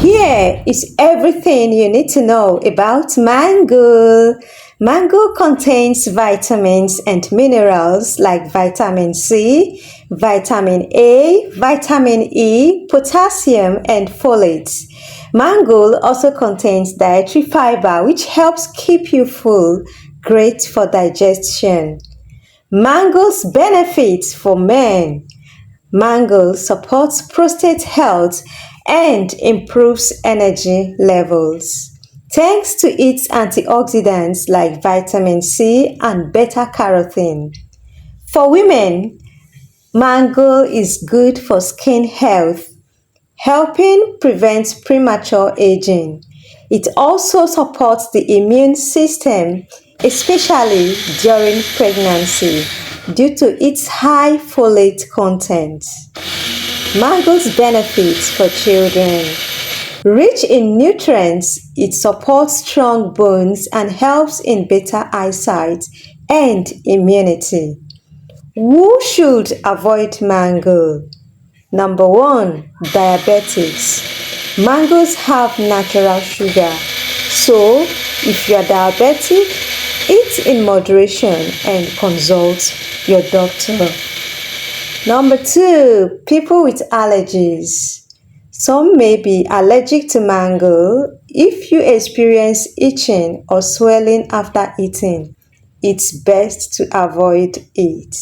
Here is everything you need to know about mango. Mango contains vitamins and minerals like vitamin C, vitamin A, vitamin E, potassium, and folate. Mango also contains dietary fiber, which helps keep you full, great for digestion. Mango's benefits for men. Mango supports prostate health and improves energy levels. Thanks to its antioxidants like vitamin C and beta-carotene. For women, mango is good for skin health, helping prevent premature aging. It also supports the immune system, especially during pregnancy, due to its high folate content. Mango's benefits for children. Rich in nutrients, it supports strong bones and helps in better eyesight and immunity. Who should avoid mango? Number 1. Diabetics. Mangoes have natural sugar, so if you are diabetic, eat in moderation and consult your doctor. Number 2. People with allergies. Some may be allergic to mango. If you experience itching or swelling after eating, it's best to avoid it.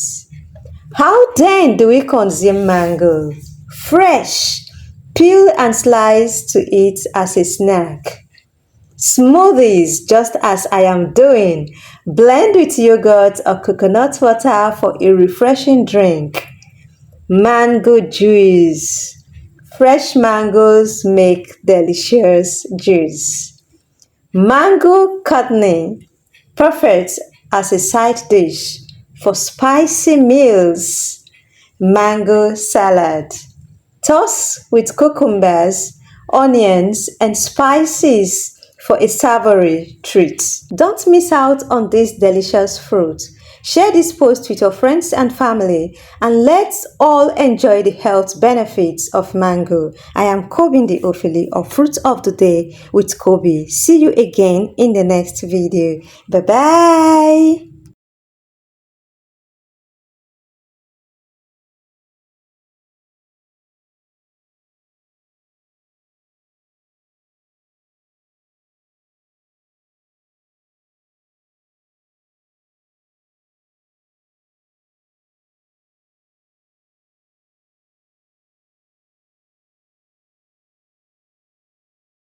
How then do we consume mango? Fresh. Peel and slice to eat as a snack. Smoothies, just as I am doing. Blend with yogurt or coconut water for a refreshing drink. Mango juice. Fresh mangoes make delicious juice. Mango chutney, perfect as a side dish for spicy meals. Mango salad. Toss with cucumbers, onions, and spices for a savory treat. Don't miss out on this delicious fruit. Share this post with your friends and family, and let's all enjoy the health benefits of mango. I am Kobe the Ophili of Fruit of the Day with Kobe. See you again in the next video. Bye bye.